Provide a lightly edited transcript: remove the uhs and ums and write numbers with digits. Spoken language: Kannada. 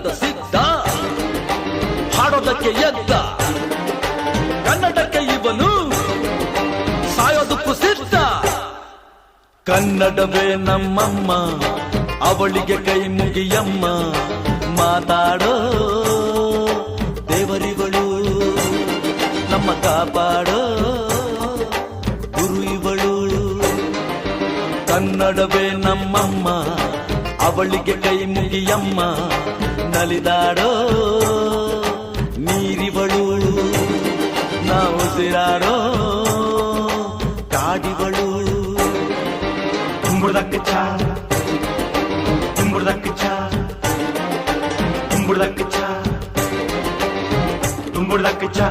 ಕನ್ನಡದ ಸಿದ್ಧ ಹಾಡೋದಕ್ಕೆ ಎದ್ದ ಕನ್ನಡಕ್ಕೆ ಇವನು ಸಾಯೋದಕ್ಕೂ ಸಿದ್ಧ. ಕನ್ನಡವೇ ನಮ್ಮಮ್ಮ ಅವಳಿಗೆ ಕೈ ಮುಗಿಯಮ್ಮ, ಮಾತಾಡೋ ದೇವರಿವಳು ನಮ್ಮ ಕಾಪಾಡೋ ಗುರು ಇವಳು. ಕನ್ನಡವೇ ನಮ್ಮಮ್ಮ ಅವಳಿಗೆ ಕೈ ಮುಗಿಯಮ್ಮ, ನಲಿದಾಡೋ ನೀರಿವಳು ನಾವು ಉಸಿರಾಡೋ ಕಾಡಿವಳು. ತುಂಬುದಕ್ಕೆ ಚಾ ತುಂಬುದಕ್ಕೆ ಚಾ ತುಂಬುದಕ್ಕೆ ಚಾ ತುಂಬುದಕ್ಕೆ ಚಾ